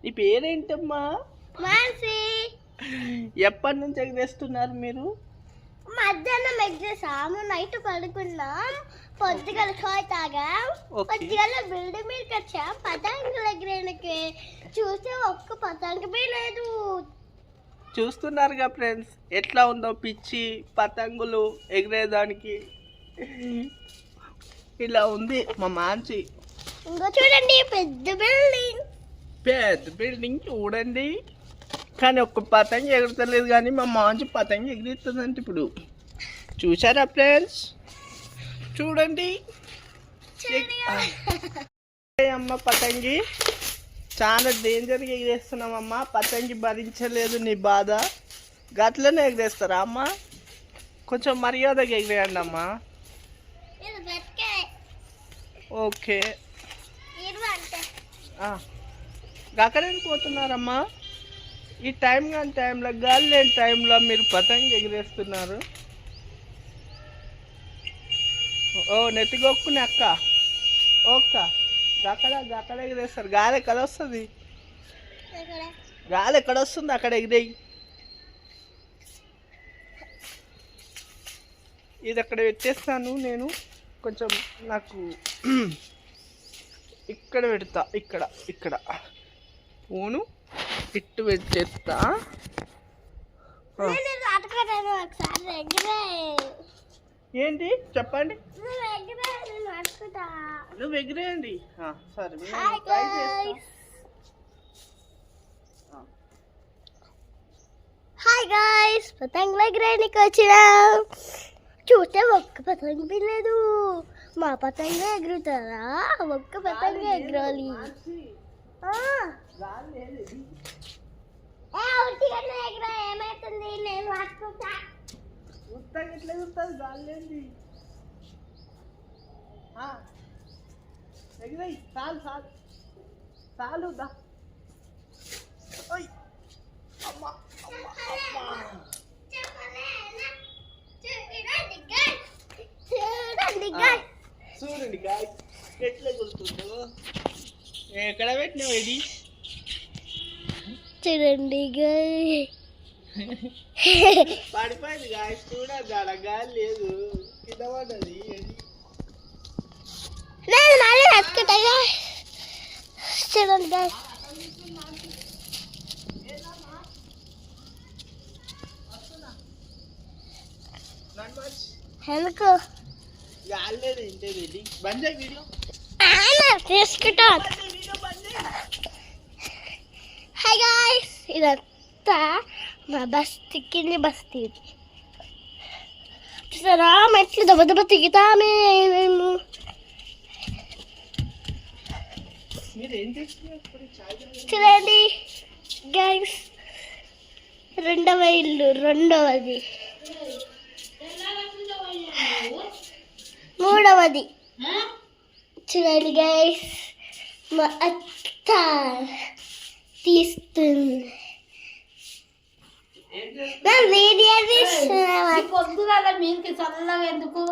నీ పేరేంటమ్మా? మాన్సి. ఎప్పటి నుంచి ఎగరేస్తున్నారు మీరు? మధ్యాహ్నం ఎగరేసాము, నైట్ పడుకున్నాం, పొద్దుగల చాయ్ తాగాం, పొద్దుగల బిల్డింగ్ మీదకి వచ్చాం. పతంగులు ఎగరేనికి చూస్తే ఒక్క పతంగమే లేదు. చూస్తున్నారుగా ఫ్రెండ్స్, ఎట్లా ఉందో పిచ్చి పతంగులు ఎగిరేదానికి. ఇలా ఉంది మా మాంచి. ఇంకా చూడండి పెద్ద బిల్డింగ్ చూడండి, కానీ ఒక్క పతంగి ఎగురుతలేదు. కానీ మా మాంచి పతంగి ఎగిరిస్తుందంటే ఇప్పుడు చూసారా ఫ్రెండ్స్? చూడండి అమ్మ, పతంగి చాలా డేంజర్గా ఎగిరేస్తున్నామమ్మా. పతంగి భరించలేదు నీ బాధ. గట్లనే ఎగిరేస్తారా అమ్మ? కొంచెం మర్యాదగా ఎగిరేయండి అమ్మా. ఓకే, అక్కడికి పోతున్నారమ్మా. ఈ టైం కానీ టైంలో, గాలి లేని టైంలో మీరు పతంగి ఎగిరేస్తున్నారు. ఓ నెత్తిగొక్కుని అక్క, ఓక్క అక్కడ ఎగిరేస్తారు. గాలి ఎక్కడ వస్తుంది? గాలి ఎక్కడ వస్తుంది? అక్కడ ఎగిరేయి. ఇది అక్కడ పెట్టేస్తాను నేను. కొంచెం నాకు ఇక్కడ పెడతా, ఇక్కడ ఊను ఇట్టు పెట్టేస్తా. ఏంటి చెప్పండి? నువ్వు ఎగిరేయండి. సరే, ట్రై చేస్తా. హాయ్ గాయ్స్, పతంగులు ఎగిరేయడానికి వచ్చినాం. చూస్తే ఒక్క పతంగి లేదు. మా పతంగి ఎగురుతారా? ఒక్క పతంగి ఎగరాలి. ఏమైతుంది? నేను పట్టుకుంటా. ఎట్లా ఎగురుతుంది? గాలి లేండి. ఎగిరాయి. చాలు దా. అమ్మా చూడండి గాయస్, ఎట్లా ఎగురుతుందో. ఎక్కడ పెట్టినావు ఇది? చూడండి పడిపోయింది గాయస్. చూడండి, ఆడ గాలి లేదు, కింద పడ్డది. చూడండి గాయస్, ఎందుకు గాలి లేదు ఏంటి? రెడీ బంద్ చేయి వీడియో. తీసుకుంటా. హాయ్ గాయ్స్, ఇదంతా మా బస్తీ, కింది బస్తీ. చూసారా మెట్లు దెబ్బ దెబ్బ తిగుతామే మేము. చూడండి గాయ్స్, రెండవ ఇల్లు, రెండవది, మూడవది. చూడండి గైస్, మా అత్త తీస్తుంది. వీడియో తీస్తున్నా. పొద్దుగా మీకి చల్లగా ఎందుకు?